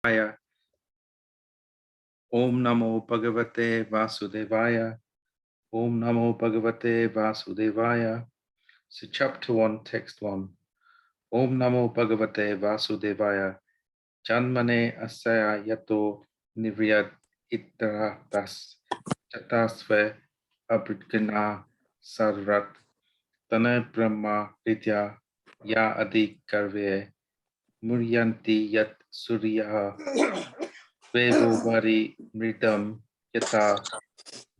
Om Namo Bhagavate Vasudevaya. Om Namo Bhagavate Vasudevaya. So chapter 1, text 1. Om Namo Bhagavate Vasudevaya. Janmane asaya yato nivyat itra das chatasve abhidgana sarvat tana brahma vidya ya adi karve muryanti yat surya vevo vari mritam yata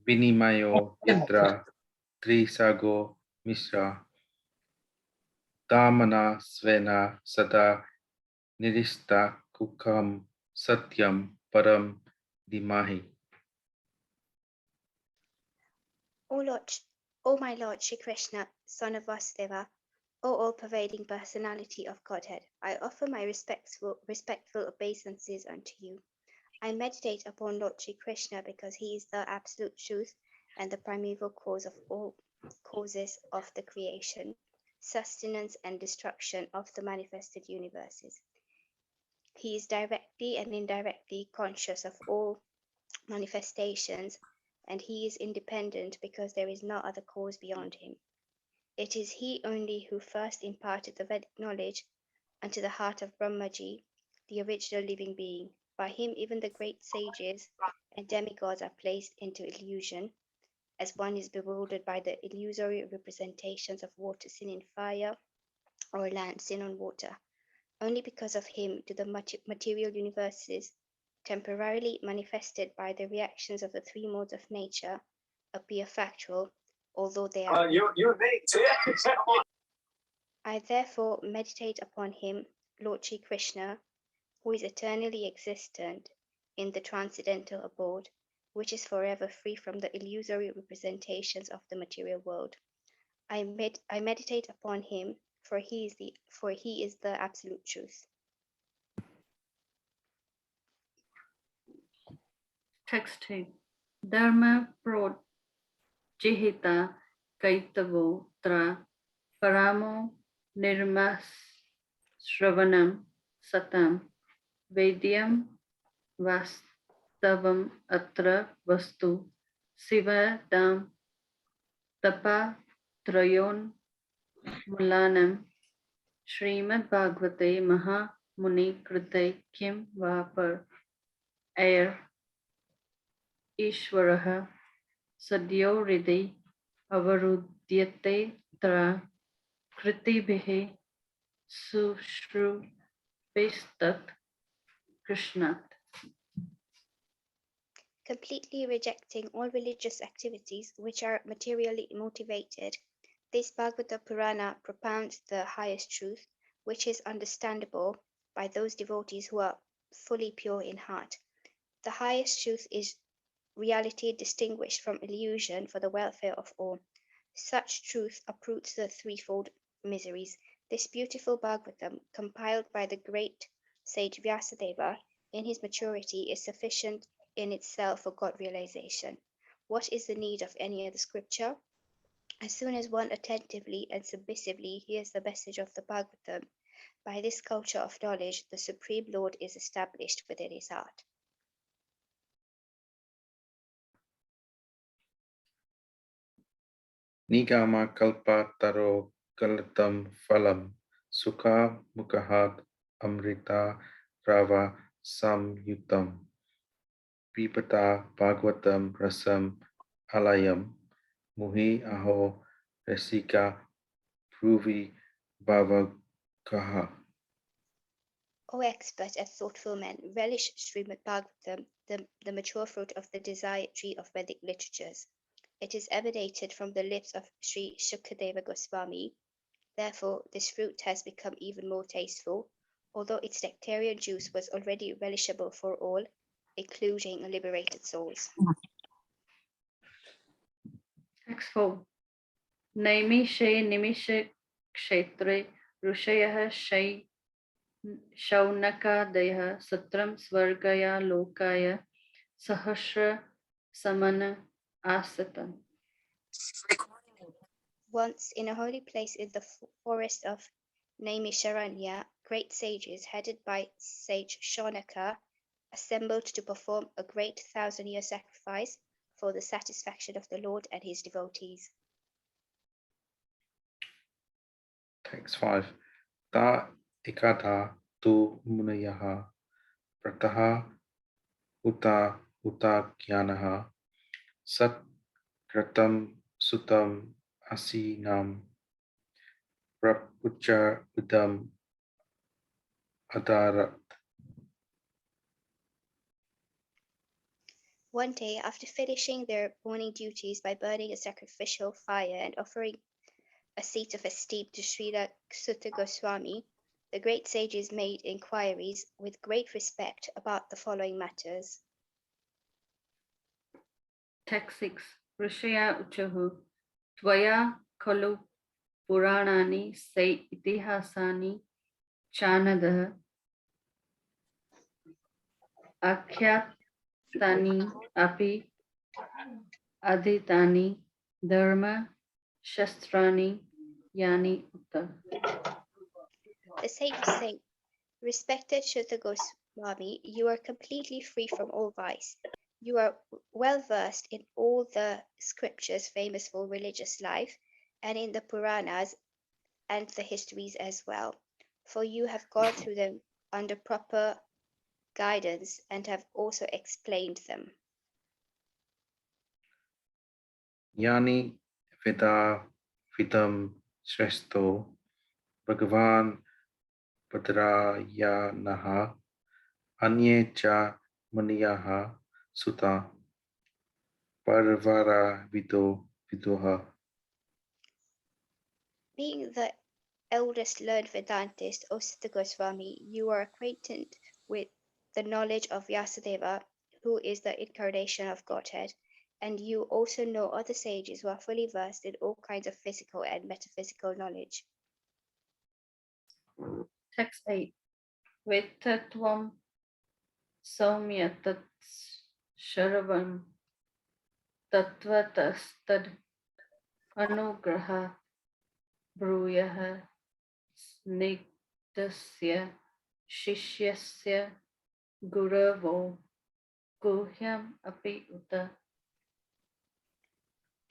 vinimayo yatra trisago misra damana svena sada nirista kukam satyam param dimahi. O my Lord Shri Krishna, son of Vasudeva, O all-pervading personality of Godhead, I offer my respectful obeisances unto you. I meditate upon Lord Shri Krishna because he is the absolute truth and the primeval cause of all causes of the creation, sustenance and destruction of the manifested universes. He is directly and indirectly conscious of all manifestations, and he is independent because there is no other cause beyond him. It is he only who first imparted the Vedic knowledge unto the heart of Brahmaji, the original living being. By him even the great sages and demigods are placed into illusion, as one is bewildered by the illusory representations of water sin in fire or land sin on water. Only because of him do the material universes, temporarily manifested by the reactions of the three modes of nature, appear factual, although they are. I therefore meditate upon him, Lord Shri Krishna, who is eternally existent in the transcendental abode, which is forever free from the illusory representations of the material world. I meditate upon him, for he is the absolute truth. Text 8. Dharma projihita kaitavo tra paramo nirmas shravanam satam vedyam vastavam atra vastu sivadam tapa trayon mulanam Srimad Bhagavate Maha Muni Krite Kim Vapar Air Ishvaraha Sadyo Hridai Avarudyate Tra Kritibhihi Sushrupistat Krishnat. Completely rejecting all religious activities which are materially motivated, this Bhagavata Purana propounds the highest truth, which is understandable by those devotees who are fully pure in heart. The highest truth is reality distinguished from illusion for the welfare of all. Such truth uproots the threefold miseries. This beautiful Bhagavatam, compiled by the great sage Vyasadeva in his maturity, is sufficient in itself for God realization. What is the need of any other scripture? As soon as one attentively and submissively hears the message of the Bhagavatam, by this culture of knowledge, the Supreme Lord is established within his heart. Nigama kalpa taro kalatam phalam sukha mukhat amrita rava samyutam pipata bhagavatam rasam alayam muhi aho rasika pruvi bhavakaha. O expert and thoughtful men, relish Srimad Bhagavatam, the mature fruit of the desire tree of Vedic literatures. It is emanated from the lips of Sri Shukadeva Goswami. Therefore, this fruit has become even more tasteful, although its nectarian juice was already relishable for all, including liberated souls. Text 4. Naimishe nimishe kshetre rushayah shay shaunakadaya satram svargaya lokaya sahasra samana asatan. Once, in a holy place in the forest of Naimisharanya, great sages, headed by sage Shaunaka, assembled to perform a great 1,000-year sacrifice for the satisfaction of the Lord and his devotees. Text 5. Ta ekada tu munayaha prataha uta gyanaha sat kratam sutam asinam prapucha udam adarat. One day, after finishing their morning duties by burning a sacrificial fire and offering a seat of esteem to Srila Sutta Goswami, the great sages made inquiries with great respect about the following matters. Text 6. Rishaya Uchahu Tvaya Kalu Puranani Say Itihasani Chanadaha Akhyatani Api Adhitani Dharma Shastrani Yani Utta. The sages say, Respected Sutta Goswami, you are completely free from all vice. You are well versed in all the scriptures famous for religious life and in the Puranas and the histories as well, for you have gone through them under proper guidance and have also explained them. Yani Veda Vidam Shrestho Bhagavan Padrayanaha Anye cha Maniyaha Sutta Parvara Vidoha. Being the eldest learned Vedantist, O Sutta Goswami, you are acquainted with the knowledge of Vyasadeva, who is the incarnation of Godhead, and you also know other sages who are fully versed in all kinds of physical and metaphysical knowledge. Text 8. Vetatvam Saumya Tat Sharavam Tatvatastad Anugraha Bruyaha Snigdasya Shishyasya Guravo Guhyam Api Uta.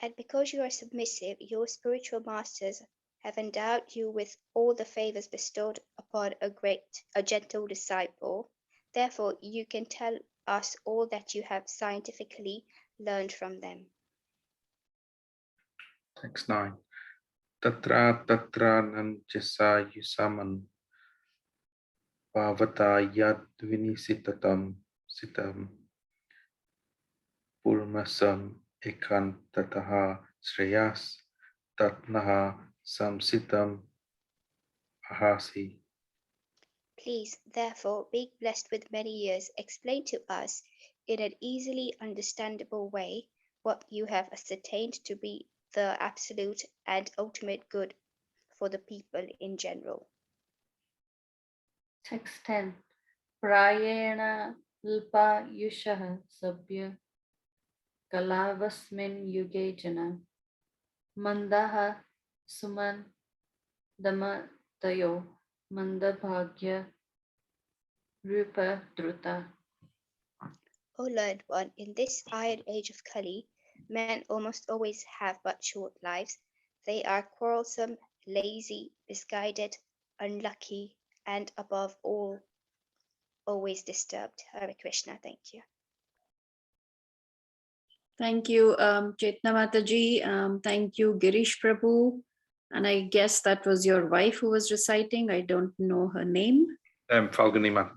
And because you are submissive, your spiritual masters have endowed you with all the favors bestowed upon a gentle disciple. Therefore, you can tell us all that you have scientifically learned from them. Text 9. Tatra nanjasa yusaman Pavata yad vinisitatam sitam purmasam ekantataha shreyas tatnaha samsitam ahasi. Please, therefore, being blessed with many years, explain to us in an easily understandable way what you have ascertained to be the absolute and ultimate good for the people in general. Text 10. Prayena Lpa Yushaha Sabya Kalavasmin Yuge Jana Mandaha Suman Damatayo Mandabhagya Rupa Druta. O learned one, in this iron age of Kali, men almost always have but short lives. They are quarrelsome, lazy, misguided, unlucky, and above all, always disturbed. Hare Krishna, thank you. Thank you, Chetna Mataji. Thank you, Girish Prabhu. And I guess that was your wife who was reciting. I don't know her name. Falguni.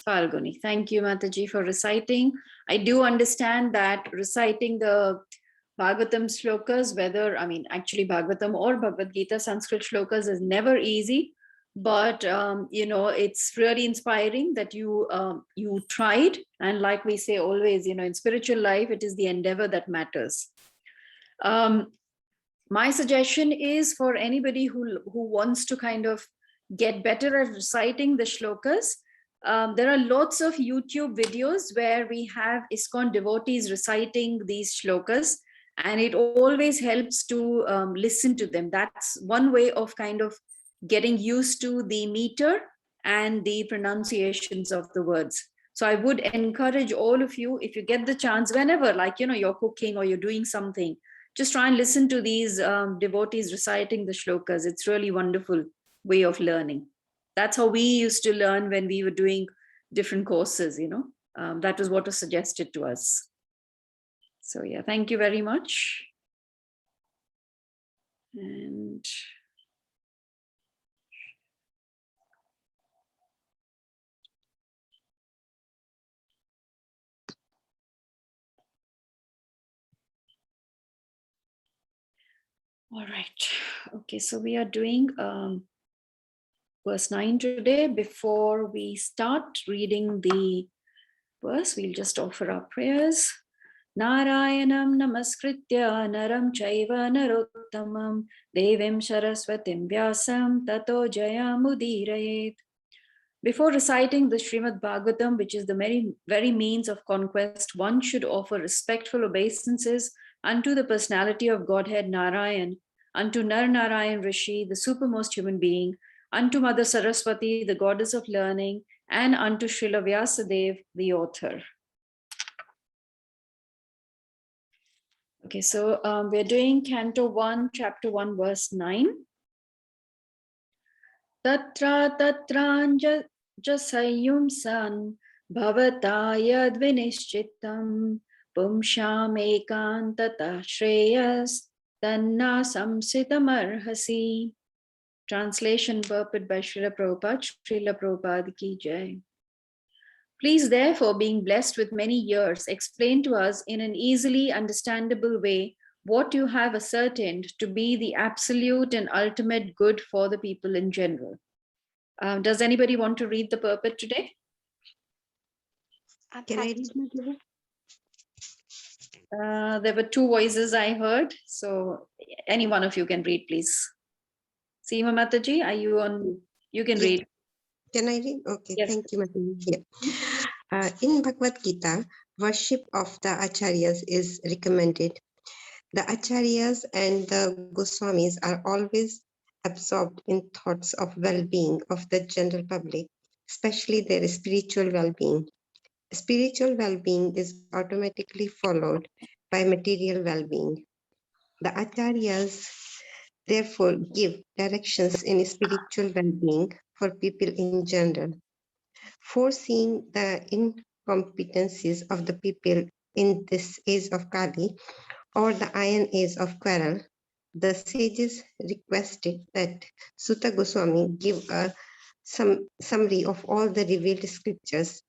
Falguni. Thank you, Mataji, for reciting. I do understand that reciting the Bhagavatam shlokas, actually Bhagavatam or Bhagavad Gita Sanskrit shlokas is never easy. But, it's really inspiring that you tried. And like we say always, in spiritual life, it is the endeavor that matters. My suggestion is for anybody who wants to kind of get better at reciting the shlokas, there are lots of YouTube videos where we have ISKCON devotees reciting these shlokas, and it always helps to listen to them. That's one way of kind of getting used to the meter and the pronunciations of the words. So I would encourage all of you, if you get the chance, whenever, like, you're cooking or you're doing something, just try and listen to these devotees reciting the shlokas. It's really wonderful way of learning. That's how we used to learn when we were doing different courses, that was what was suggested to us. So yeah, thank you very much. And all right. Okay, so we are doing verse 9 today. Before we start reading the verse, we'll just offer our prayers. Narayanam namaskritya naram chaiva narottamam devim saraswatim vyasam tato jayamudirayet. Before reciting the Srimad Bhagavatam, which is the very means of conquest, one should offer respectful obeisances unto the personality of Godhead Narayan, unto Nar Narayan Rishi, the supermost human being, unto Mother Saraswati, the goddess of learning, and unto Srila Vyasadeva, the author. Okay, so we're doing Canto 1, Chapter 1, verse 9. Tatra tatranja jasayumsan bhavata yadvinishchitam pumsham ekantata shreyas tanna samsitamarhasi. Translation purport by Srila Prabhupada. Srila Prabhupada ki jai. Please, therefore, being blessed with many years, explain to us in an easily understandable way what you have ascertained to be the absolute and ultimate good for the people in general. Does anybody want to read the purport today? Can I read, Madhu? There were two voices I heard, so any one of you can read, please. Seema Mataji, are you on? You can read. Can I read? Okay, Yes. thank you, Madhu. Yeah. In Bhagavad Gita, worship of the Acharyas is recommended. The Acharyas and the Goswamis are always absorbed in thoughts of well-being of the general public, especially their spiritual well-being. Spiritual well-being is automatically followed by material well-being. The Acharyas therefore give directions in spiritual well-being for people in general. Foreseeing the incompetencies of the people in this age of Kali or the iron age of quarrel, the sages requested that Sutta Goswami give a summary of all the revealed scriptures,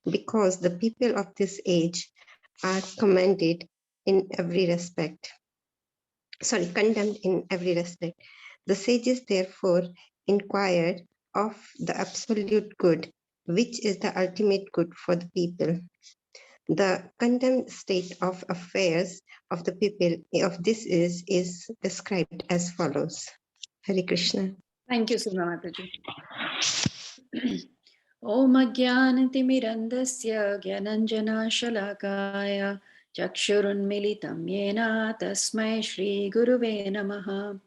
because the people of this age are commended in every respect. Condemned in every respect. The sages therefore inquired of the absolute good, which is the ultimate good for the people. The condemned state of affairs of the people of this is described as follows. Hare Krishna. Thank you, Seema Mataji. Om Ajnanatimirandasya Gyananjana Shalakaya Chakshurunmilitam Yena Tasmai Shri Guruve Namaha.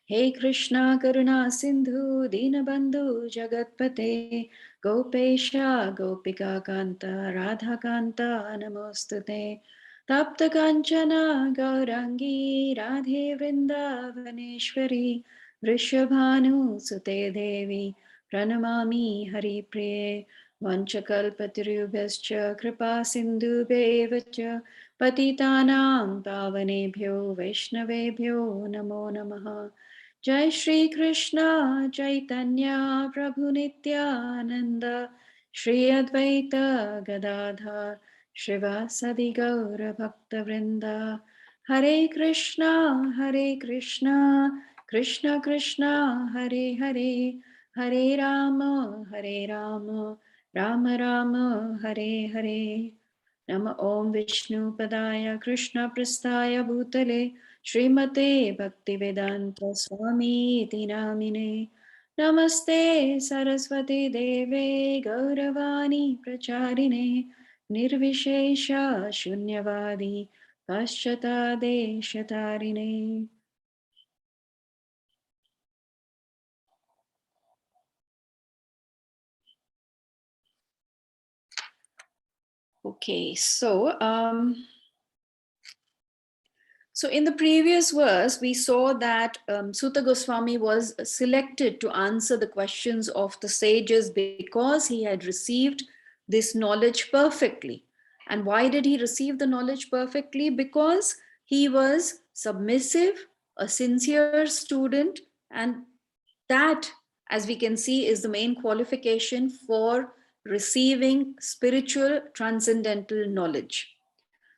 Hey Krishna Karuna Sindhu Dinabandhu Jagatpate Gopesha Gopika Kanta Radha Kanta Namostute Tapta Kanchana Gaurangi Radhe Vrindavaneshwari Vrishabhanu Sute Devi Pranamami Hari Priye Vanchakalpatirubhascha Kripa Sindhubheva Patitanam Pavanebhyo Vaishnavebhyo Namo Namaha. Jai Shri Krishna Chaitanya Prabhu Nityananda Shri Advaita Gadadhar Shrivasadi Gaura Bhakta Vrinda. Hare Krishna Krishna Krishna Hare Hare Hare Rama Rama Rama Hare Hare. Nama Om Vishnu Padaya Krishna Prasthaya Bhutale Srimate Bhaktivedanta Swami Iti Namine. Namaste Saraswati Deve Gauravani Pracharine Nirvishesha Shunyavadi Paschata Deshatarine. Okay, so so in the previous verse, we saw that Sutta Goswami was selected to answer the questions of the sages because he had received this knowledge perfectly. And why did he receive the knowledge perfectly? Because he was submissive, a sincere student, and that, as we can see, is the main qualification for receiving spiritual transcendental knowledge.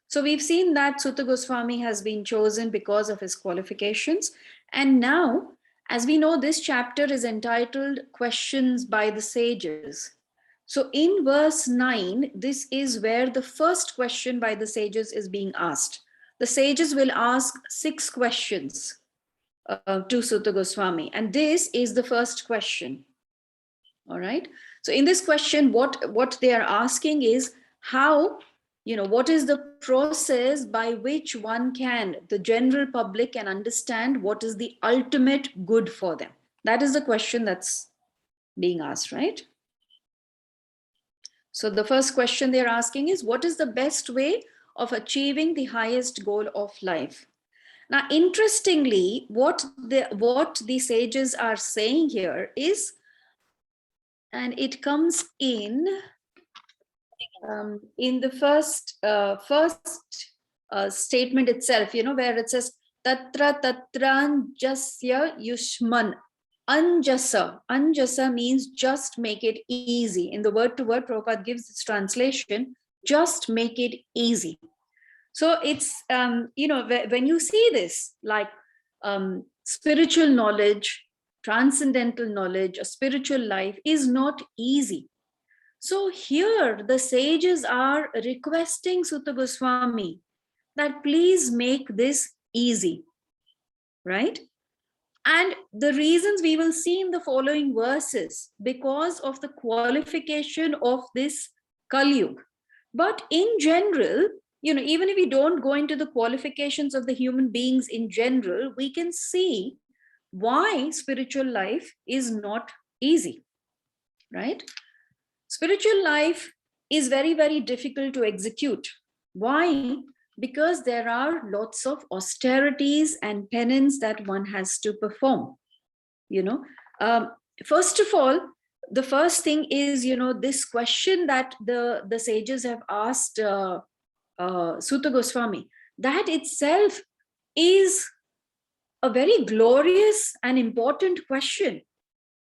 So we've seen that Sutta Goswami has been chosen because of his qualifications. And now, as we know, this chapter is entitled Questions by the Sages. So in verse 9, this is where the first question by the sages is being asked. The sages will ask 6 questions to Sutta Goswami. And this is the first question. All right. So in this question, what they are asking is how, what is the process by which the general public can understand what is the ultimate good for them? That is the question that's being asked, right? So the first question they're asking is, what is the best way of achieving the highest goal of life? Now, interestingly, what the sages are saying here is, and it comes in the first statement itself, where it says tatra tatranjasya yushman. Anjasa means just make it easy. In the word to word, Prabhupada gives its translation, just make it easy. So it's when you see this, like spiritual knowledge, transcendental knowledge, a spiritual life is not easy. So here the sages are requesting Sutta Goswami that please make this easy, right? And the reasons we will see in the following verses, because of the qualification of this Kali Yuga. But in general, even if we don't go into the qualifications of the human beings in general, we can see why spiritual life is not easy, right? Spiritual life is very, very difficult to execute. Why? Because there are lots of austerities and penance that one has to perform. First of all, the first thing is, this question that the sages have asked Sutta Goswami, that itself is a very glorious and important question.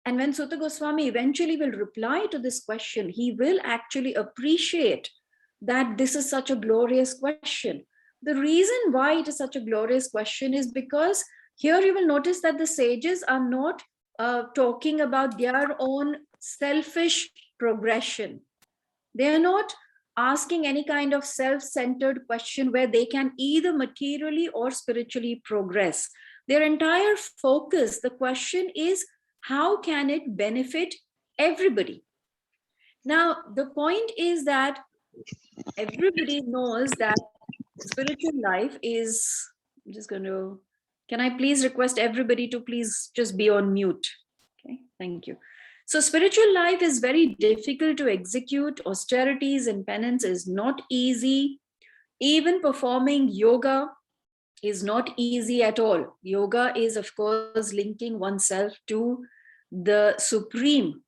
And when Sutta Goswami eventually will reply to this question, he will actually appreciate that this is such a glorious question. The reason why it is such a glorious question is because here you will notice that the sages are not talking about their own selfish progression. They are not asking any kind of self-centered question where they can either materially or spiritually progress. Their entire focus, the question is, how can it benefit everybody? Now, the point is that everybody knows that spiritual life is, I'm just going to, can I please request everybody to please just be on mute? Okay, thank you. So spiritual life is very difficult to execute. Austerities and penance is not easy. Even performing yoga is not easy at all. Yoga is, of course, linking oneself to the Supreme.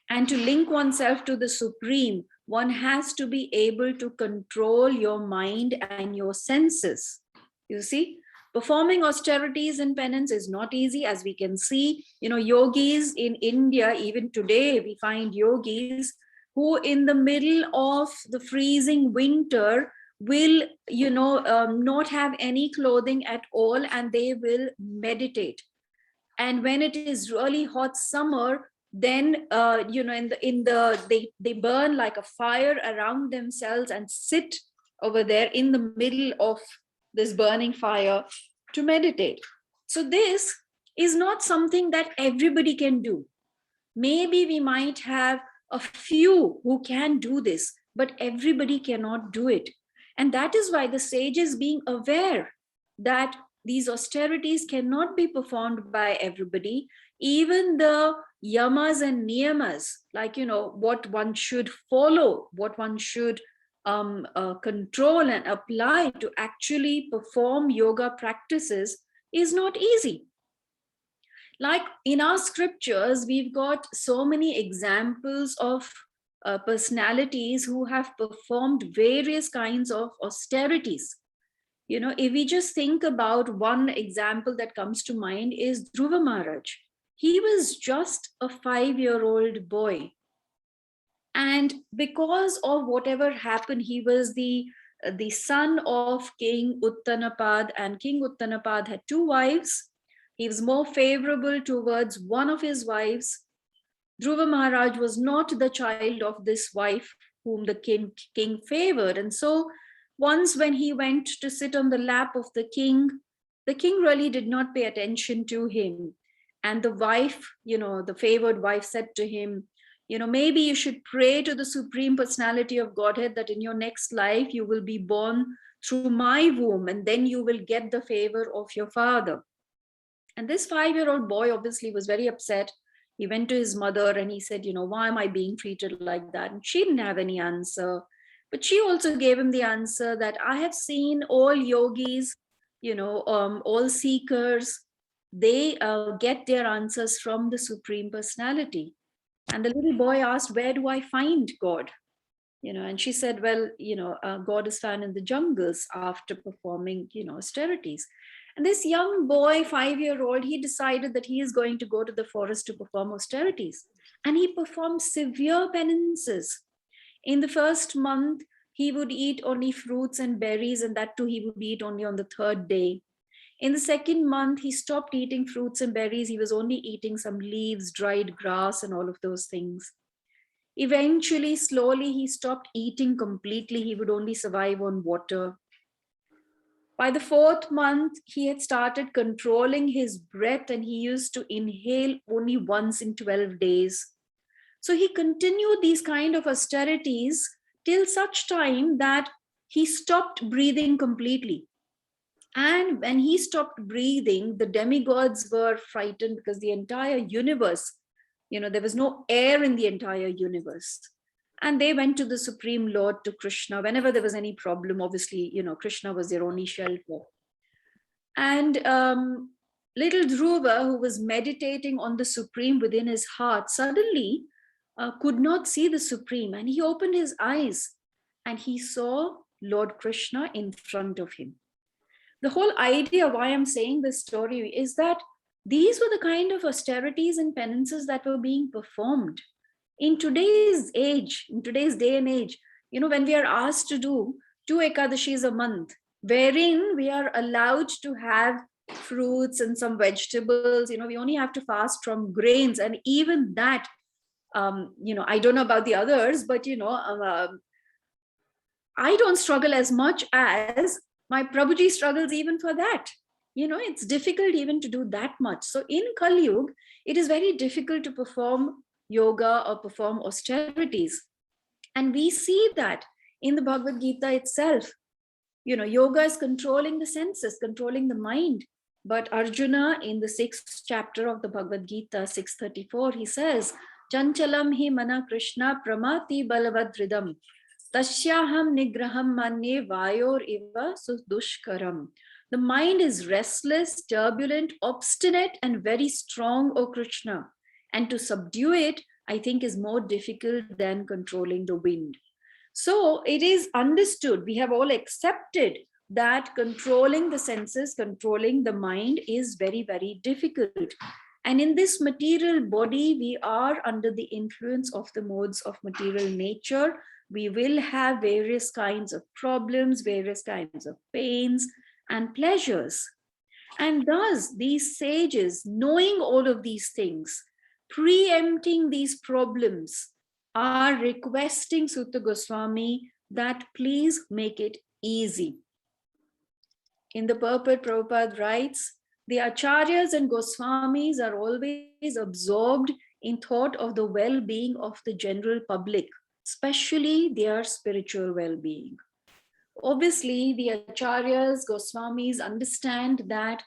And to link oneself to the Supreme, one has to be able to control your mind and your senses. You see, performing austerities and penance is not easy, as we can see. Yogis in India, even today, we find yogis who in the middle of the freezing winter will, not have any clothing at all, and they will meditate. And when it is really hot summer, then they burn like a fire around themselves and sit over there in the middle of this burning fire to meditate. So this is not something that everybody can do. Maybe we might have a few who can do this, but everybody cannot do it. And that is why the sages, being aware that these austerities cannot be performed by everybody, even the yamas and niyamas, like, what one should follow, what one should control and apply to actually perform yoga practices is not easy. Like in our scriptures, we've got so many examples of personalities who have performed various kinds of austerities. You know, if we just think about one example that comes to mind is Dhruva Maharaj. He was just a 5-year-old boy. And because of whatever happened, he was the son of King Uttanapad, and King Uttanapad had 2 wives. He was more favorable towards one of his wives. Dhruva Maharaj was not the child of this wife whom the king favored. And so once when he went to sit on the lap of the king really did not pay attention to him. And the wife, you know, the favored wife said to him, you know, maybe you should pray to the Supreme Personality of Godhead that in your next life you will be born through my womb, and then you will get the favor of your father. And this 5-year-old boy obviously was very upset. He went to his mother and he said, you know, why am I being treated like that? And she didn't have any answer. But she also gave him the answer that I have seen all yogis, you know, all seekers, they get their answers from the Supreme Personality. And the little boy asked, where do I find God? You know, and she said, well, you know, God is found in the jungles after performing, you know, austerities. And this young boy, 5-year-old, he decided that he is going to go to the forest to perform austerities. And he performed severe penances. In the first month, he would eat only fruits and berries, and that too he would eat only on the 3rd day. In the 2nd month, he stopped eating fruits and berries. He was only eating some leaves, dried grass, and all of those things. Eventually, slowly, he stopped eating completely. He would only survive on water. By the 4th month, he had started controlling his breath, and he used to inhale only once in 12 days. So he continued these kind of austerities till such time that he stopped breathing completely. And when he stopped breathing, the demigods were frightened because the entire universe, you know, there was no air in the entire universe. And they went to the Supreme Lord, to Krishna, whenever there was any problem. Obviously, you know, Krishna was their only shelter. And little Dhruva, who was meditating on the Supreme within his heart, suddenly could not see the Supreme. And he opened his eyes and he saw Lord Krishna in front of him. The whole idea why I'm saying this story is that these were the kind of austerities and penances that were being performed. In today's age, in today's day and age, you know, when we are asked to do 2 Ekadashis a month, wherein we are allowed to have fruits and some vegetables, you know, we only have to fast from grains. And even that, you know, I don't know about the others, but, you know, I don't struggle as much as my Prabhuji struggles even for that. You know, it's difficult even to do that much. So in Kali Yuga, it is very difficult to perform yoga or perform austerities. And we see that in the Bhagavad Gita itself. You know, yoga is controlling the senses, controlling the mind. But Arjuna, in the 6th chapter of the Bhagavad Gita, 634, he says, Chanchalam hi mana Krishna pramati balavadridam. Tasyaham nigraham manye vayor iva sudushkaram. The mind is restless, turbulent, obstinate, and very strong, O Krishna. And to subdue it, I think, is more difficult than controlling the wind. So it is understood, we have all accepted that controlling the senses, controlling the mind is very, very difficult. And in this material body, we are under the influence of the modes of material nature. We will have various kinds of problems, various kinds of pains and pleasures. And thus, these sages, knowing all of these things, preempting these problems, are requesting Sutta Goswami that please make it easy. In the purport, Prabhupada writes, the Acharyas and Goswamis are always absorbed in thought of the well-being of the general public, especially their spiritual well-being. Obviously, the Acharyas, Goswamis understand that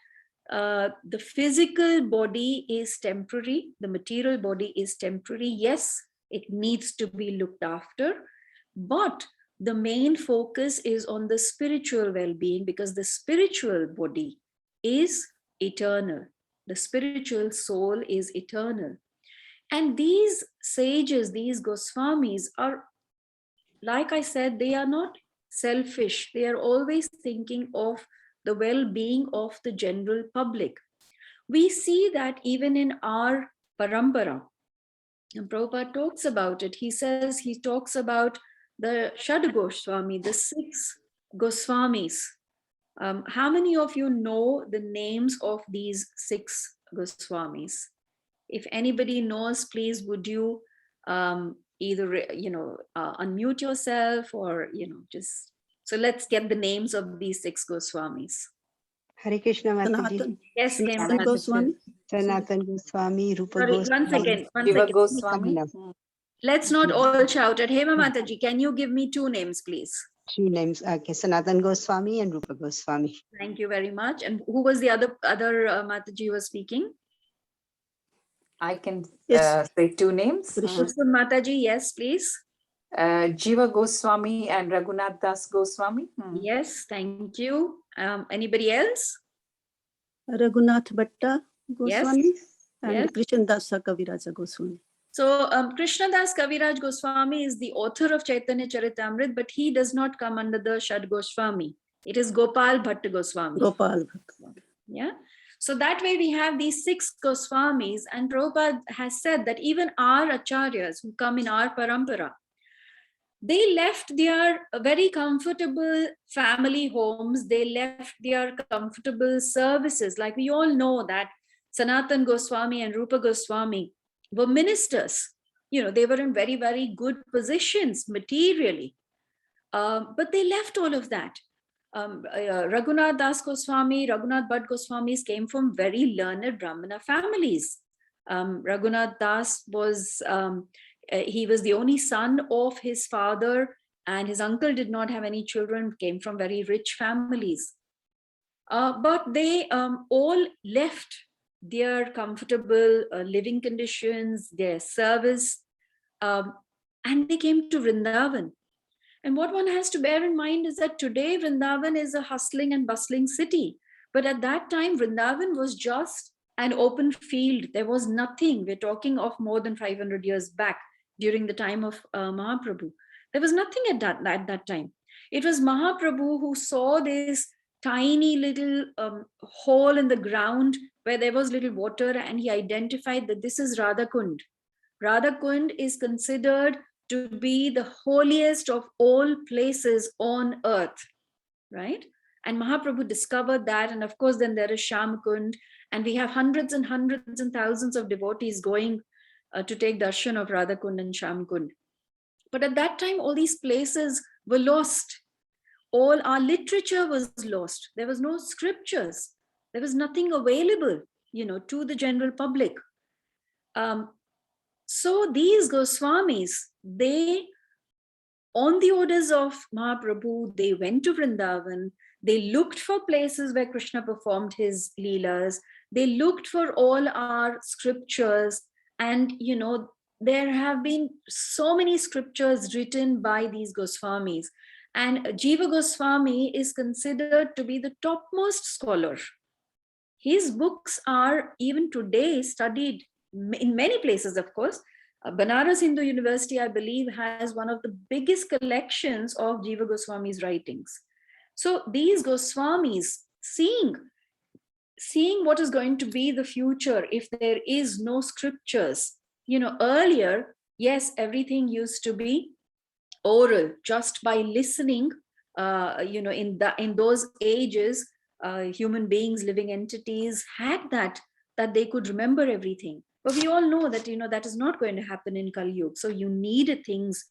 the physical body is temporary, the material body is temporary. Yes, it needs to be looked after, but the main focus is on the spiritual well-being, because the spiritual body is eternal. The spiritual soul is eternal. And these sages, these Goswamis are, like I said, they are not selfish. They are always thinking of the well-being of the general public. We see that even in our parampara. And Prabhupada talks about it. He talks about the Shad Goswami, the 6 Goswamis. How many of you know the names of these 6 Goswamis? If anybody knows, please would you either unmute yourself, or just, so let's get the names of these 6 Goswamis. Hare Krishna Mataji. Yes, Sanatan Goswami. Sanatan Goswami, Rupa Sorry, Goswami. one second. Jiva Goswami. Let's not all shout at Hema Mataji. Can you give me 2 names, please? 3 names. Okay, Sanatan Goswami and Rupa Goswami. Thank you very much. And who was the other Mataji was speaking? I can Yes. say 2 names. Kusum Mataji, yes, please. Jiva Goswami and Raghunath Das Goswami. Yes, thank you. Anybody else? Raghunath Bhatta Goswami and Yes. Krishnadasa Kaviraja Goswami. So Krishnadas Kaviraj Goswami is the author of Chaitanya Charitamrita, but he does not come under the Shad Goswami. It is Gopal Bhatta Goswami. Gopal Bhatta. Yeah. So that way we have these 6 Goswamis, and Prabhupada has said that even our acharyas who come in our parampara, they left their very comfortable family homes, they left their comfortable services. Like we all know that Sanatan Goswami and Rupa Goswami were ministers. They were in very, very good positions materially. But they left all of that. Raghunath Das Goswami, Raghunath Bhatt Goswamis came from very learned Brahmana families. Raghunath Das was, he was the only son of his father, and his uncle did not have any children, came from very rich families. But they all left their comfortable living conditions, their service, and they came to Vrindavan. And what one has to bear in mind is that today Vrindavan is a hustling and bustling city. But at that time, Vrindavan was just an open field. There was nothing. We're talking of more than 500 years back, during the time of Mahaprabhu. There was nothing at that time. It was Mahaprabhu who saw this tiny little hole in the ground where there was little water, and he identified that this is Radha Kund. Radha Kund is considered to be the holiest of all places on earth, right? And Mahaprabhu discovered that. And of course, then there is Sham Kund, and we have hundreds and hundreds and thousands of devotees going to take darshan of Radha Kund and Sham Kund. But at that time, all these places were lost. All our literature was lost. There was no scriptures. There was nothing available, to the general public. So these Goswamis, they, on the orders of Mahaprabhu, they went to Vrindavan. They looked for places where Krishna performed his leelas. They looked for all our scriptures. And, there have been so many scriptures written by these Goswamis. And Jiva Goswami is considered to be the topmost scholar. His books are even today studied in many places, of course. Banaras Hindu University, I believe, has one of the biggest collections of Jiva Goswami's writings. So these Goswamis, seeing what is going to be the future if there is no scriptures, earlier, yes, everything used to be oral, just by listening. In those ages, human beings, living entities had that they could remember everything. But we all know that that is not going to happen in Kali Yuga. So you need things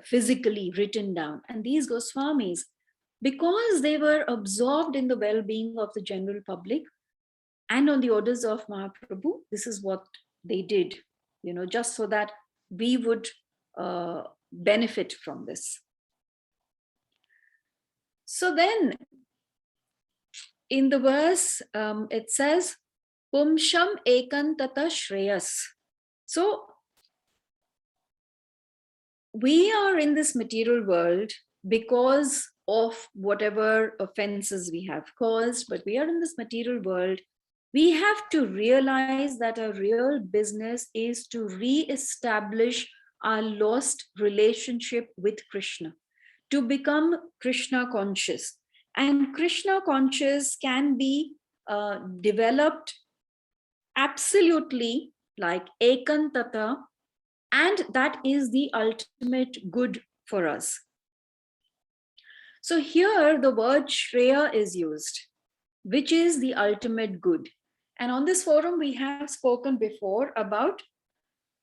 physically written down. And these Goswamis, because they were absorbed in the well-being of the general public and on the orders of Mahaprabhu, this is what they did, just so that we would benefit from this. So then in the verse, it says, Pumsham ekantata shreyas. So we are in this material world because of whatever offenses we have caused, but we are in this material world. We have to realize that our real business is to re-establish our lost relationship with Krishna, to become Krishna conscious. And Krishna conscious can be developed absolutely like ekantata, and that is the ultimate good for us. So here the word Shreya is used, which is the ultimate good. And on this forum, we have spoken before about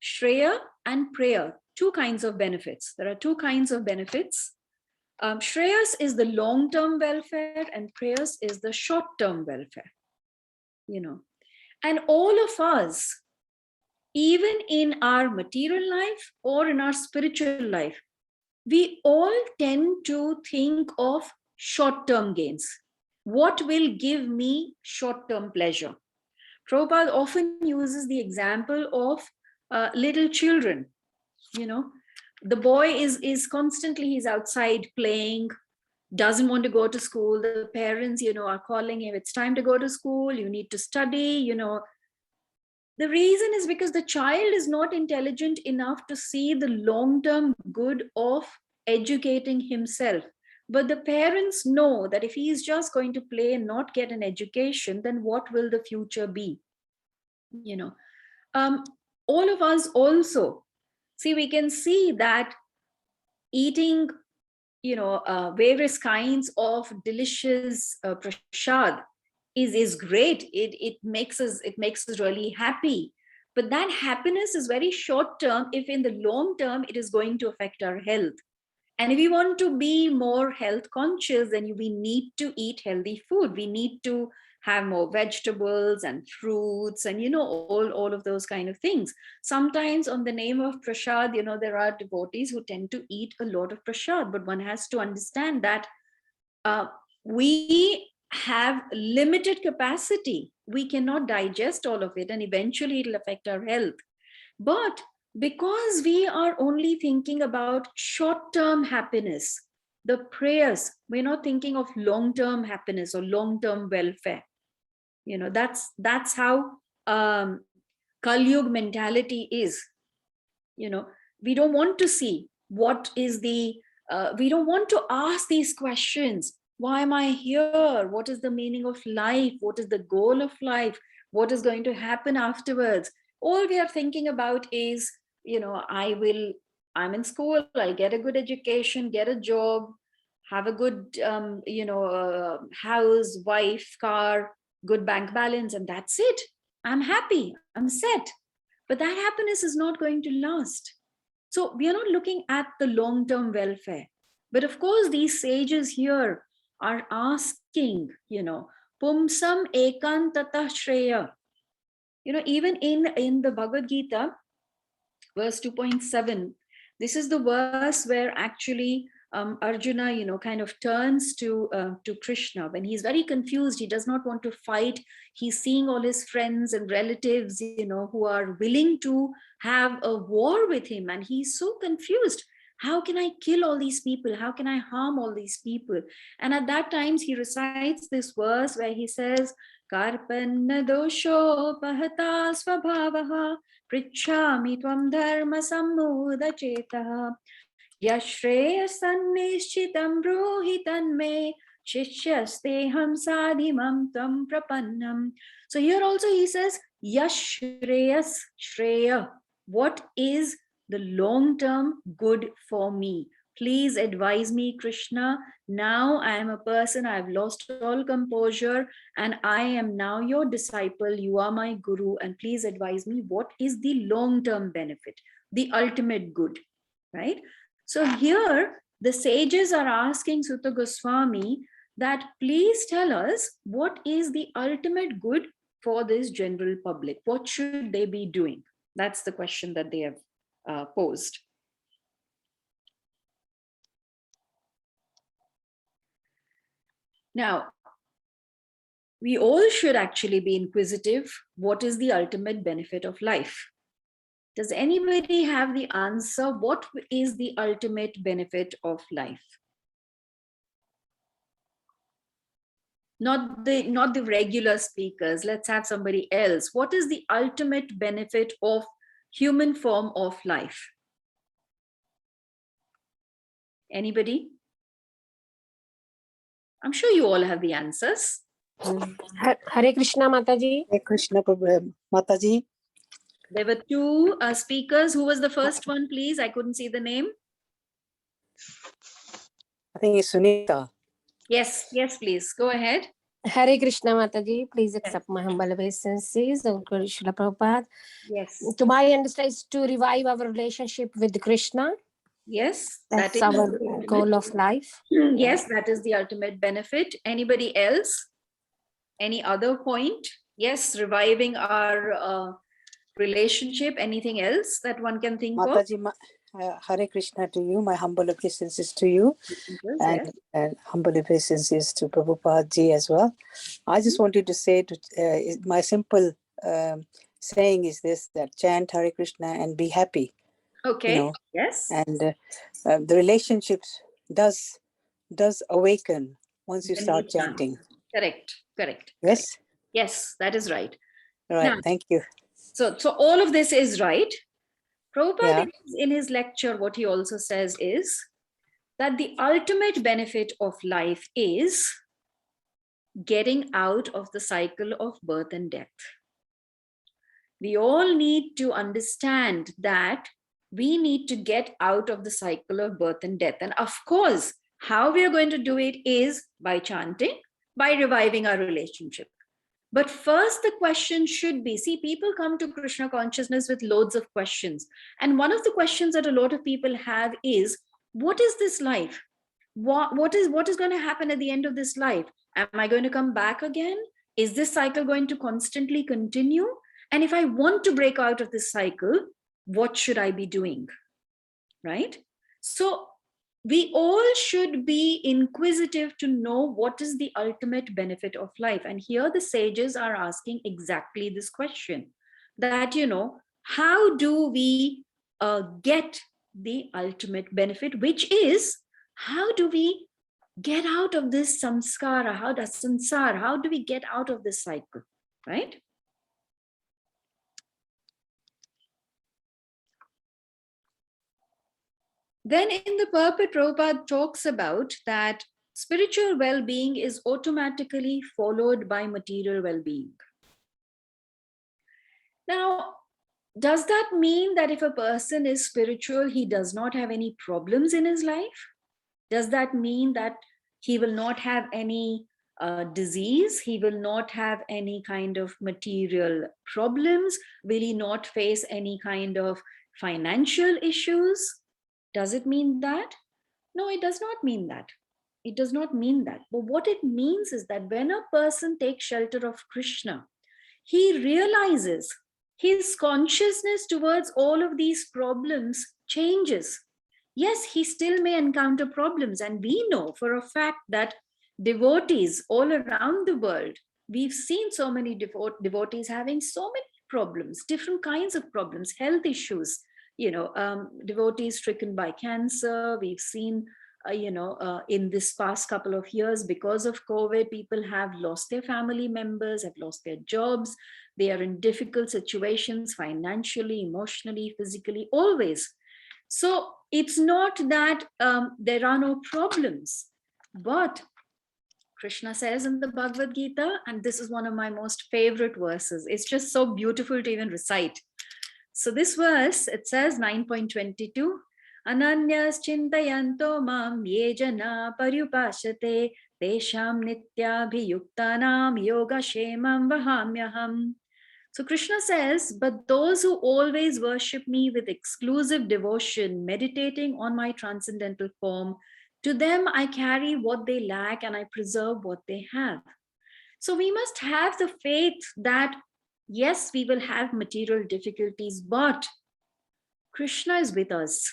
Shreya and prayer, two kinds of benefits. There are two kinds of benefits. Shreyas is the long-term welfare and prayers is the short-term welfare, you know. And all of us, even in our material life or in our spiritual life, we all tend to think of short-term gains. What will give me short-term pleasure? Prabhupada often uses the example of little children. You know, the boy is constantly, he's outside playing, doesn't want to go to school. The parents, you know, are calling him, it's time to go to school, you need to study, you know. The reason is because the child is not intelligent enough to see the long-term good of educating himself. But the parents know that if he is just going to play and not get an education, then what will the future be? You know, all of us also, see, we can see that eating, you know, various kinds of delicious prasad is great. It makes us really happy. But that happiness is very short term if in the long term it is going to affect our health. And if we want to be more health conscious, then we need to eat healthy food. We need to have more vegetables and fruits and, you know, all of those kind of things. Sometimes on the name of prasad, you know, there are devotees who tend to eat a lot of prasad, but one has to understand that we have limited capacity. We cannot digest all of it, and eventually it'll affect our health. But because we are only thinking about short-term happiness, the prayers, we're not thinking of long-term happiness or long-term welfare. You know, that's how Kali Yuga mentality is. You know, we don't want to see what is the, we don't want to ask these questions. Why am I here? What is the meaning of life? What is the goal of life? What is going to happen afterwards? All we are thinking about is, you know, I'm in school, I'll get a good education, get a job, have a good, you know, house, wife, car, good bank balance, and that's it. I'm happy, I'm set. But that happiness is not going to last. So we are not looking at the long-term welfare. But of course, these sages here are asking, you know, Pumsam ekantata shreya. You know, even in the Bhagavad Gita, verse 2.7, this is the verse where actually Arjuna, you know, kind of turns to Krishna when he's very confused. He does not want to fight. He's seeing all his friends and relatives, you know, who are willing to have a war with him, and he's so confused. How can I kill all these people? How can I harm all these people? And at that time, he recites this verse where he says, Karpanna dosho pahata svabhavaha Prichami tvam dharma sammuda chetah Yashreya sannischitam bruhitan me Shishyasteham sadhimam tvam prapannam. So here also he says, Yashreyas Shreya. What is the long-term good for me? Please advise me, Krishna. Now I am a person, I have lost all composure, and I am now your disciple. You are my guru, and please advise me what is the long-term benefit, the ultimate good, right? So here the sages are asking Sutta Goswami that please tell us what is the ultimate good for this general public. What should they be doing? That's the question that they have posed. Now, we all should actually be inquisitive. What is the ultimate benefit of life? Does anybody have the answer? What is the ultimate benefit of life? Not the regular speakers. Let's have somebody else. What is the ultimate benefit of human form of life? Anybody? I'm sure you all have the answers. Hare Krishna Mataji. Hare Krishna Mataji. There were two speakers. Who was the first one, please? I couldn't see the name. I think it's Sunita. Yes, please. Go ahead. Hare Krishna Mataji. Please accept my humble obeisances. Srila Prabhupada. Yes. To my understanding is to revive our relationship with Krishna. Yes. That's our goal of life. Yes, that is the ultimate benefit. Anybody else? Any other point? Yes, reviving our relationship. Anything else that one can think Mataji, Hare Krishna to you. My humble obeisances to you. of? And humble obeisances to Prabhupada ji as well. I just wanted to say, my simple saying is this, that chant Hare Krishna and be happy. Okay. You know, Yes. and the relationships does awaken once you start chanting. Correct. Yes. Yes, that is right. All right. Now, Thank you. So all of this is right. Prabhupada, Yeah. in his lecture, what he also says is that the ultimate benefit of life is getting out of the cycle of birth and death. We all need to understand that we need to get out of the cycle of birth and death. And of course, how we are going to do it is by chanting, by reviving our relationship. But first, the question should be, see, people come to Krishna consciousness with loads of questions. And one of the questions that a lot of people have is, what is this life? What is going to happen at the end of this life? Am I going to come back again? Is this cycle going to constantly continue? And if I want to break out of this cycle, what should I be doing? Right? So we all should be inquisitive to know what is the ultimate benefit of life. And here the sages are asking exactly this question, that, how do we get the ultimate benefit, which is, how do we get out of this samskara, how do we get out of this cycle, right? Then in the purport, Prabhupada talks about that spiritual well-being is automatically followed by material well-being. Now, does that mean that if a person is spiritual, he does not have any problems in his life? Does that mean that he will not have any disease? He will not have any kind of material problems? Will he not face any kind of financial issues? Does it mean that? No, it does not mean that. It does not mean that. But what it means is that when a person takes shelter of Krishna, he realizes his consciousness towards all of these problems changes. Yes, he still may encounter problems. And we know for a fact that devotees all around the world, we've seen so many devotees having so many problems, different kinds of problems, health issues, devotees stricken by cancer. We've seen, in this past couple of years, because of COVID, people have lost their family members, have lost their jobs. They are in difficult situations, financially, emotionally, physically, always. So it's not that there are no problems, but Krishna says in the Bhagavad Gita, and this is one of my most favorite verses, it's just so beautiful to even recite. So this verse, it says 9.22, Ananyas chintayanto mam ye jana paryupashate tesham nityabhiyuktanam yoga shemam vahamyaham. So Krishna says, but those who always worship me with exclusive devotion, meditating on my transcendental form, to them I carry what they lack and I preserve what they have. So we must have the faith that, yes, we will have material difficulties, but Krishna is with us.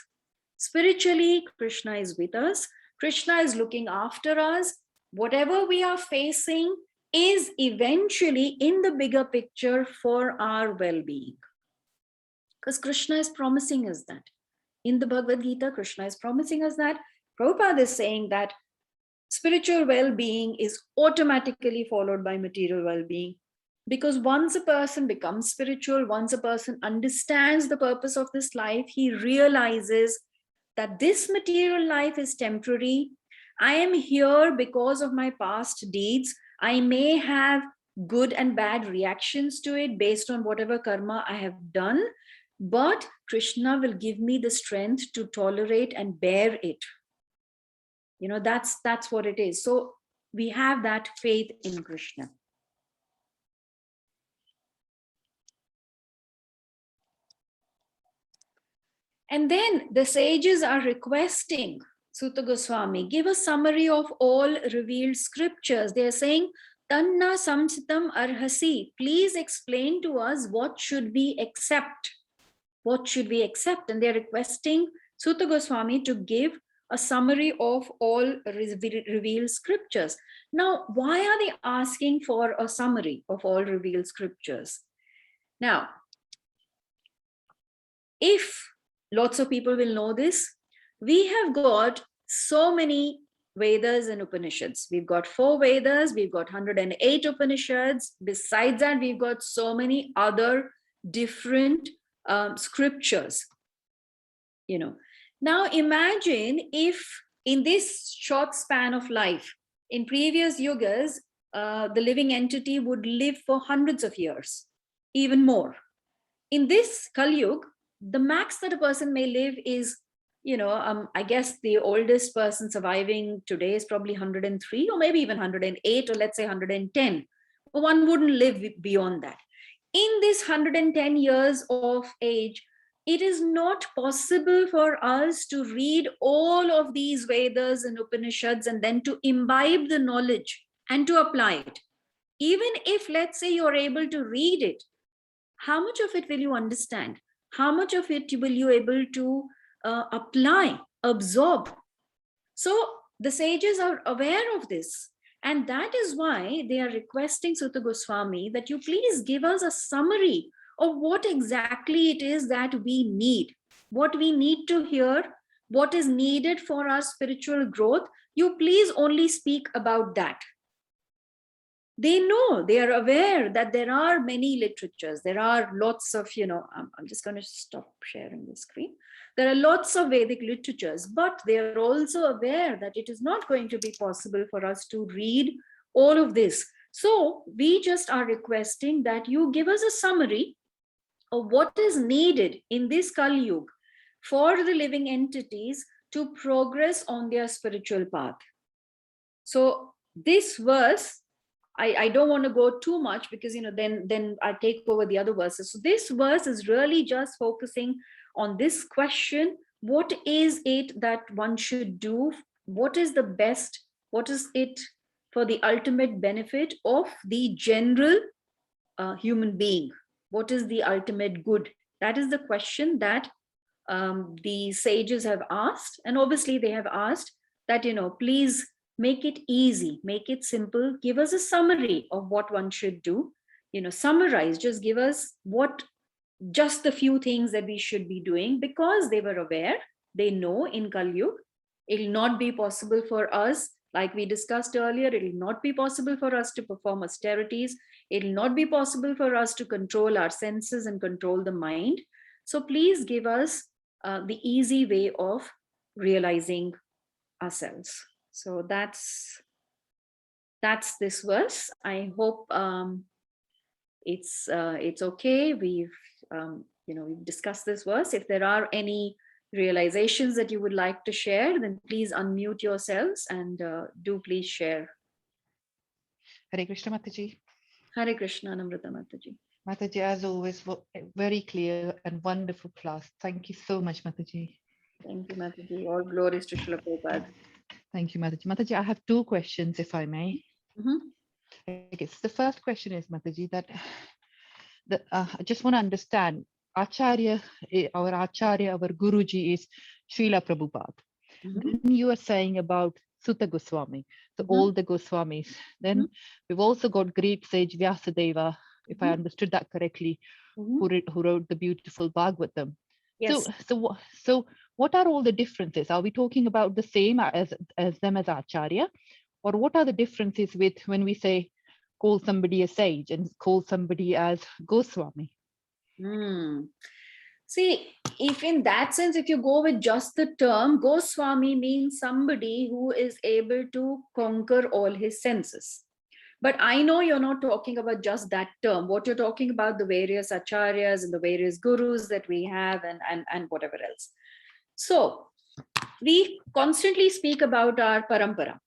Spiritually, Krishna is with us. Krishna is looking after us. Whatever we are facing is eventually in the bigger picture for our well-being. Because Krishna is promising us that. In the Bhagavad Gita, Krishna is promising us that. Prabhupada is saying that spiritual well-being is automatically followed by material well-being. Because once a person becomes spiritual, once a person understands the purpose of this life, he realizes that this material life is temporary. I am here because of my past deeds. I may have good and bad reactions to it based on whatever karma I have done, but Krishna will give me the strength to tolerate and bear it. You know, that's what it is. So we have that faith in Krishna. And then the sages are requesting Sutta Goswami, give a summary of all revealed scriptures. They are saying, Tanna samsitam arhasi, please explain to us what should we accept. What should we accept? And they're requesting Sutta Goswami to give a summary of all revealed scriptures. Now, why are they asking for a summary of all revealed scriptures? Now, if lots of people will know this, we have got so many Vedas and Upanishads. We've got 4 Vedas, we've got 108 Upanishads. Besides that, we've got so many other different scriptures. You know, now imagine if in this short span of life, in previous yugas, the living entity would live for hundreds of years, even more. In this Kali Yuga, the max that a person may live is, you know, I guess the oldest person surviving today is probably 103 or maybe even 108 or let's say 110. But one wouldn't live beyond that. In this 110 years of age, it is not possible for us to read all of these Vedas and Upanishads and then to imbibe the knowledge and to apply it. Even if, let's say, you're able to read it, how much of it will you understand? How much of it will you able to apply, absorb? So the sages are aware of this. And that is why they are requesting Sutta Goswami that you please give us a summary of what exactly it is that we need, what we need to hear, what is needed for our spiritual growth. You please only speak about that. They know, they are aware that there are many literatures. There are lots of, you know, I'm just going to stop sharing the screen. There are lots of Vedic literatures, but they are also aware that it is not going to be possible for us to read all of this. So we just are requesting that you give us a summary of what is needed in this Kali Yuga for the living entities to progress on their spiritual path. So this verse, I don't want to go too much because, you know, then I take over the other verses. So this verse is really just focusing on this question. What is it that one should do? What is the best? What is it for the ultimate benefit of the general human being? What is the ultimate good? That is the question that the sages have asked. And obviously they have asked that, you know, please make it easy, make it simple, give us a summary of what one should do, you know, summarize, just give us just the few things that we should be doing, because they were aware, they know in Kali Yuga, it will not be possible for us, like we discussed earlier, it will not be possible for us to perform austerities, it will not be possible for us to control our senses and control the mind. So please give us the easy way of realizing ourselves. So that's this verse. I hope it's okay. We've we've discussed this verse. If there are any realizations that you would like to share, then please unmute yourselves and do please share. Hare Krishna, Mataji. Hare Krishna, Namrata Mataji. Mataji, as always, very clear and wonderful class. Thank you so much, Mataji. Thank you, Mataji. All glories to Srila Prabhupada. Thank you, Mataji. Mataji, I have 2 questions, if I may. Okay, so the first question is, Mataji, that I just want to understand, Acharya, our Guruji is Srila Prabhupada. Then you are saying about Sutta Goswami, so all the Goswamis. Then we've also got Greek sage Vyasadeva, if I understood that correctly, who wrote the beautiful Bhagavatam. Yes. So what are all the differences? Are we talking about the same as them as Acharya? Or what are the differences with when we say call somebody a sage and call somebody as Goswami? See, if in that sense, if you go with just the term, Goswami means somebody who is able to conquer all his senses. But I know you're not talking about just that term. What you're talking about, the various acharyas and the various gurus that we have and whatever else. So we constantly speak about our parampara,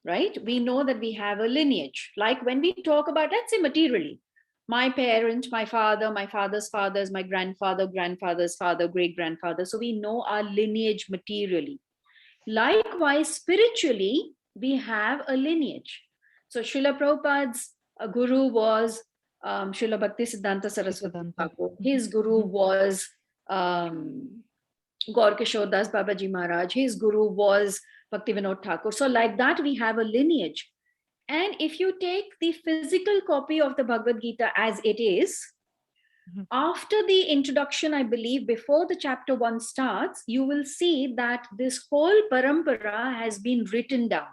right? We know that we have a lineage. Like when we talk about, let's say materially, my parent, my father, my father's fathers, my grandfather, grandfather's father, great-grandfather. So we know our lineage materially. Likewise, spiritually, we have a lineage. So Srila Prabhupada's guru was Srila Bhakti Siddhanta Saraswati Thakur. His guru was Gaur Kishore Das Babaji Maharaj. His guru was Bhakti Vinod Thakur. So like that, we have a lineage. And if you take the physical copy of the Bhagavad Gita as it is, after the introduction, I believe, before the chapter 1 starts, you will see that this whole parampara has been written down,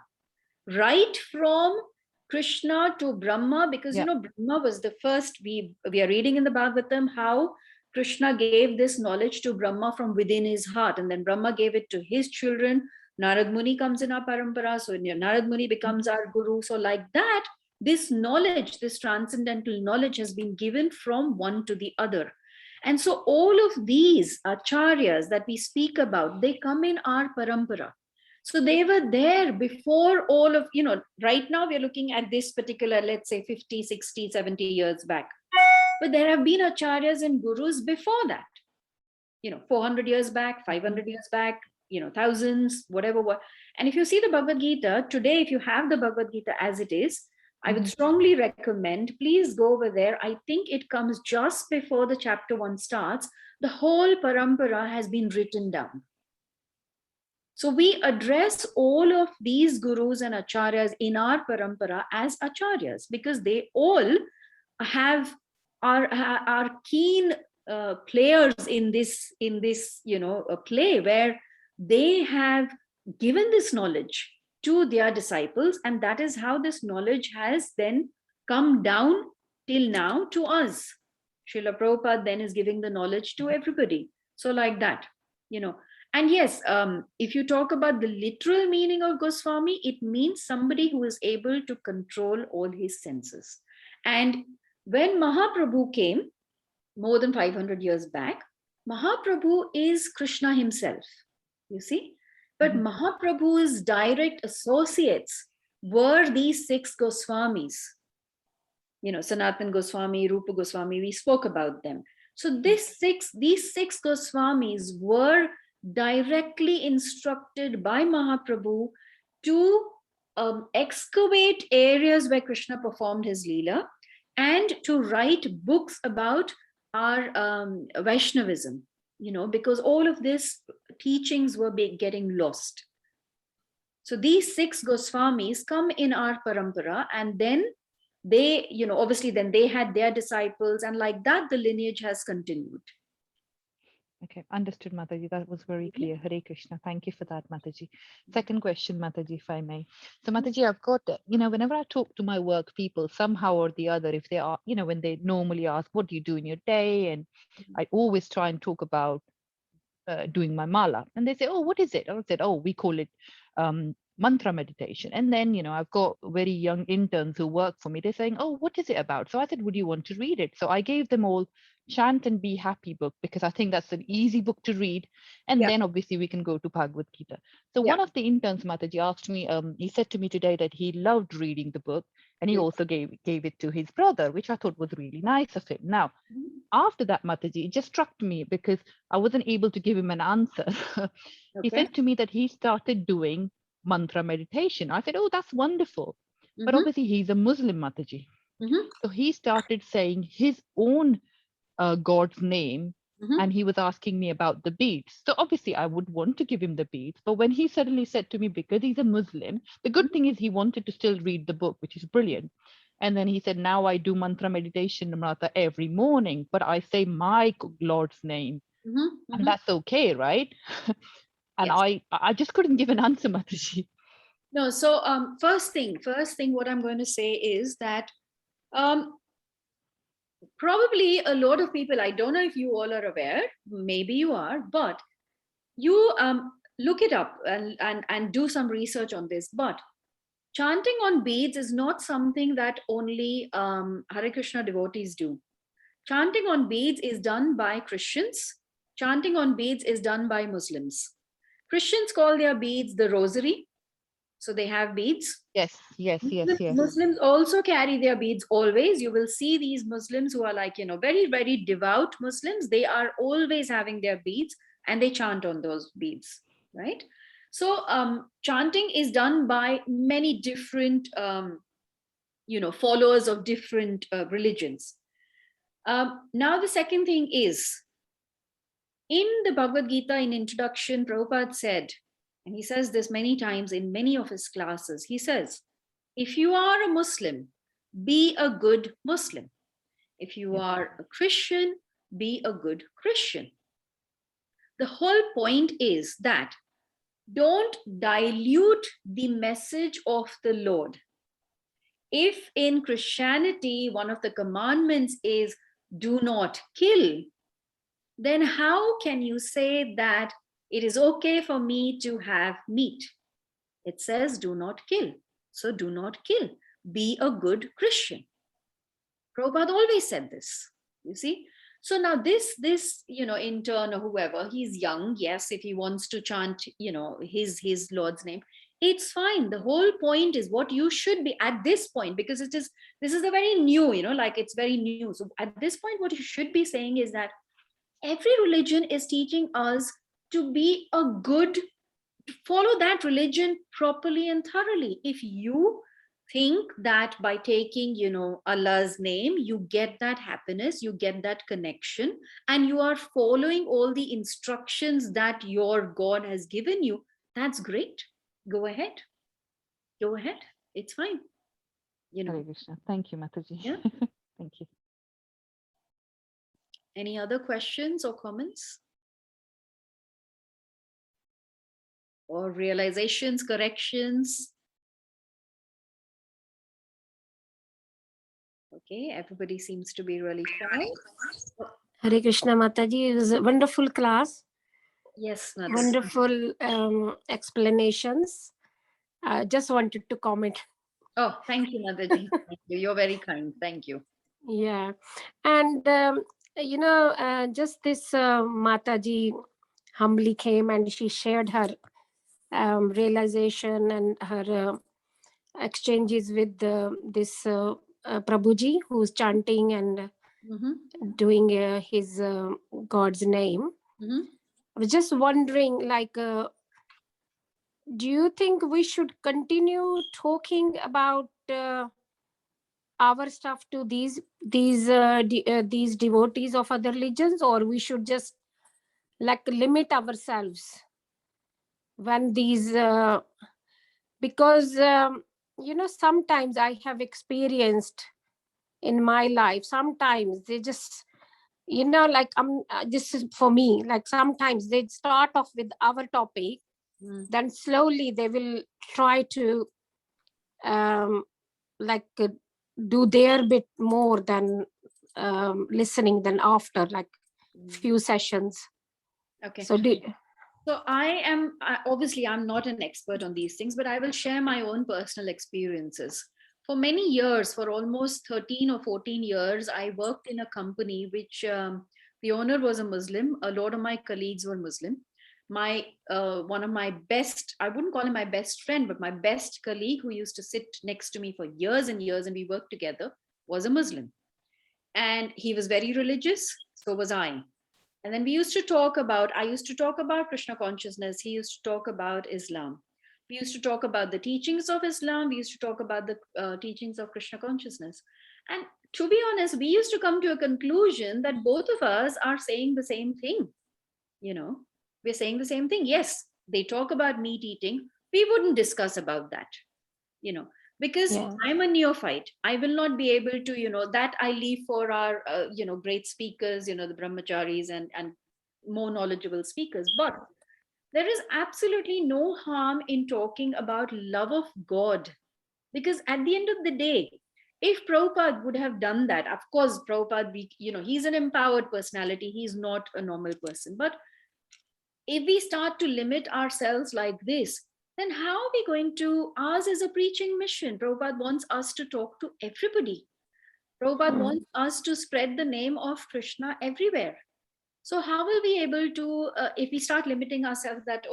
right from Krishna to Brahma, because you know Brahma was the first. We are reading in the Bhagavatam how Krishna gave this knowledge to Brahma from within his heart, and then Brahma gave it to his children. Narad Muni comes in our parampara, so Narad Muni becomes our guru. So like that, this knowledge, this transcendental knowledge has been given from one to the other. And so all of these acharyas that we speak about, they come in our parampara. So they were there before all of, right now we're looking at this particular, let's say 50, 60, 70 years back. But there have been acharyas and gurus before that, 400 years back, 500 years back, thousands, whatever. And if you see the Bhagavad Gita, today, if you have the Bhagavad Gita as it is, I would strongly recommend, please go over there. I think it comes just before the chapter 1 starts. The whole parampara has been written down. So we address all of these gurus and acharyas in our parampara as acharyas because they all are keen players in this a play where they have given this knowledge to their disciples, and that is how this knowledge has then come down till now to us. Srila Prabhupada then is giving the knowledge to everybody. So like that, And yes, if you talk about the literal meaning of Goswami, it means somebody who is able to control all his senses. And when Mahaprabhu came, more than 500 years back, Mahaprabhu is Krishna himself, you see. But Mahaprabhu's direct associates were these 6 Goswamis. Sanatan Goswami, Rupa Goswami, we spoke about them. So these six Goswamis were directly instructed by Mahaprabhu to excavate areas where Krishna performed his Leela and to write books about our Vaishnavism, because all of these teachings were getting lost. So these 6 Goswamis come in our parampara, and then they, obviously then they had their disciples, and like that, the lineage has continued. Okay, understood, Mataji. That was very clear. Hare Krishna. Thank you for that, Mataji. Second question, Mataji, if I may. So, Mataji, I've got, whenever I talk to my work people, somehow or the other, if they are, when they normally ask, what do you do in your day? And I always try and talk about doing my mala. And they say, oh, what is it? I said, oh, we call it mantra meditation. And then, I've got very young interns who work for me. They're saying, oh, what is it about? So I said, would you want to read it? So I gave them all Chant and Be Happy book, because I think that's an easy book to read. And then obviously we can go to Bhagavad Gita. So one of the interns, Mataji, asked me, he said to me today that he loved reading the book, and he also gave it to his brother, which I thought was really nice of him. Now, after that, Mataji, it just struck me because I wasn't able to give him an answer. He said to me that he started doing mantra meditation. I said, oh, that's wonderful. But obviously he's a Muslim, Mataji. So he started saying his own God's name, and he was asking me about the beads. So obviously I would want to give him the beads, but when he suddenly said to me, because he's a Muslim, the good thing is he wanted to still read the book, which is brilliant. And then he said, now I do mantra meditation, Namrata, every morning, but I say my Lord's name. And that's okay, right? And Yes. I just couldn't give an answer, Mataji. No, so first thing, what I'm going to say is that probably a lot of people, I don't know if you all are aware, maybe you are, but you look it up and do some research on this. But chanting on beads is not something that only Hare Krishna devotees do. Chanting on beads is done by Christians. Chanting on beads is done by Muslims. Christians call their beads the rosary. So they have beads. Yes. Muslims also carry their beads always. You will see these Muslims who are like, very, very devout Muslims. They are always having their beads and they chant on those beads, right? So chanting is done by many different, followers of different religions. Now, the second thing is, in the Bhagavad Gita, in introduction, Prabhupada said, and he says this many times in many of his classes, he says, if you are a Muslim, be a good Muslim. If you are a Christian, be a good Christian. The whole point is that don't dilute the message of the Lord. If in Christianity, one of the commandments is do not kill, then how can you say that it is okay for me to have meat? It says do not kill. So do not kill. Be a good Christian. Prabhupada always said this, you see. So now this intern or whoever, he's young. Yes, if he wants to chant, his Lord's name, it's fine. The whole point is what you should be at this point, because this is a very new, it's very new. So at this point, what you should be saying is that every religion is teaching us to be a good, follow that religion properly and thoroughly. If you think that by taking, Allah's name, you get that happiness, you get that connection, and you are following all the instructions that your God has given you, that's great. Go ahead. It's fine. Hare Krishna. Thank you, Mataji. Yeah. Thank you. Any other questions or comments? Or realizations, corrections? Okay, everybody seems to be really fine. Hare Krishna Mataji, it was a wonderful class. Yes, Madhu. Wonderful explanations. Just wanted to comment. Oh, thank you, Madhaji. Thank you. You're very kind. Thank you. Yeah. And, just this Mataji humbly came and she shared her realization and her exchanges with this Prabhuji, who's chanting and doing his God's name. I was just wondering, do you think we should continue talking about our stuff to these devotees of other religions, or we should just limit ourselves when these because sometimes I have experienced in my life, sometimes they just this is for me, sometimes they start off with our topic, then slowly they will try to do their bit more than listening than after few sessions. Okay. So obviously I'm not an expert on these things, but I will share my own personal experiences. For many years, for almost 13 or 14 years, I worked in a company which the owner was a Muslim. A lot of my colleagues were Muslim. One of my best, I wouldn't call him my best friend, but my best colleague who used to sit next to me for years and years and we worked together was a Muslim. And he was very religious, so was I. And then I used to talk about Krishna consciousness. He used to talk about Islam. We used to talk about the teachings of Islam. We used to talk about the teachings of Krishna consciousness. And to be honest, we used to come to a conclusion that both of us are saying the same thing. We're saying the same thing. Yes, they talk about meat eating. We wouldn't discuss about that. because Yeah. I'm a neophyte. I will not be able to, that I leave for our, great speakers, the brahmacharis and more knowledgeable speakers. But there is absolutely no harm in talking about love of God, because at the end of the day, if Prabhupada would have done that, of course, Prabhupada, he's an empowered personality. He's not a normal person. But if we start to limit ourselves like this, then how are we going to, ours is a preaching mission. Prabhupada wants us to talk to everybody. Prabhupada wants us to spread the name of Krishna everywhere. So how will we able to, if we start limiting ourselves that,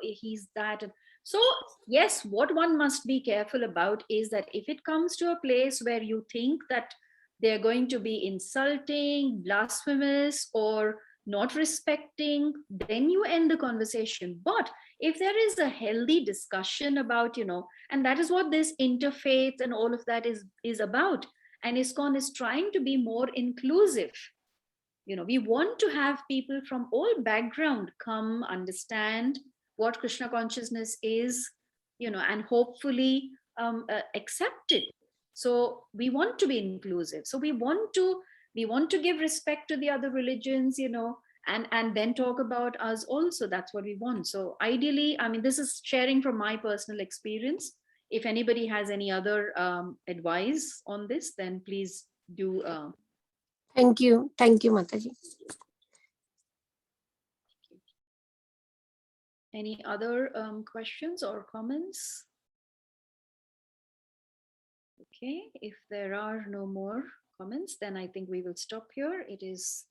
he's that. So yes, what one must be careful about is that if it comes to a place where you think that they're going to be insulting, blasphemous, or not respecting, then you end the conversation. But if there is a healthy discussion about, and that is what this interfaith and all of that is about. And ISKCON is trying to be more inclusive. We want to have people from all background come understand what Krishna consciousness is, and hopefully accept it. So we want to be inclusive. So we want to give respect to the other religions, and then talk about us also. That's what we want. So ideally, this is sharing from my personal experience. If anybody has any other advice on this, then please do. Thank you, Mataji. Any other questions or comments? Okay, if there are no more comments, then I think we will stop here. It is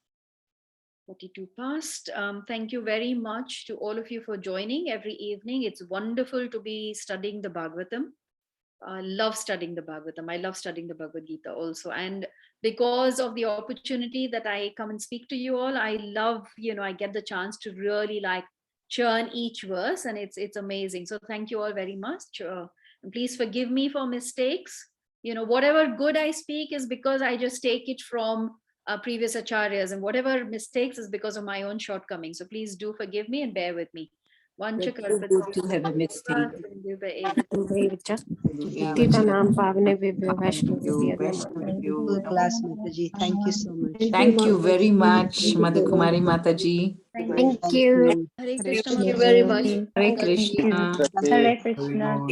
42 past. Thank you very much to all of you for joining every evening. It's wonderful to be studying the Bhagavatam. I love studying the Bhagavatam. I love studying the Bhagavad Gita also. And because of the opportunity that I come and speak to you all, I love, I get the chance to really churn each verse, and it's amazing. So thank you all very much. And please forgive me for mistakes. Whatever good I speak is because I just take it from previous acharyas, and whatever mistakes is because of my own shortcomings. So please do forgive me and bear with me. It's too good to have a mistake. Titanam Pavane Vibhyo Vaishnavibhyo Full class, Mataji. Thank you so much. Thank you very much, Madhu Kumari Mataji. Thank you. Hare Krishna. Thank Thank you very much. Hare Krishna. Hare Krishna.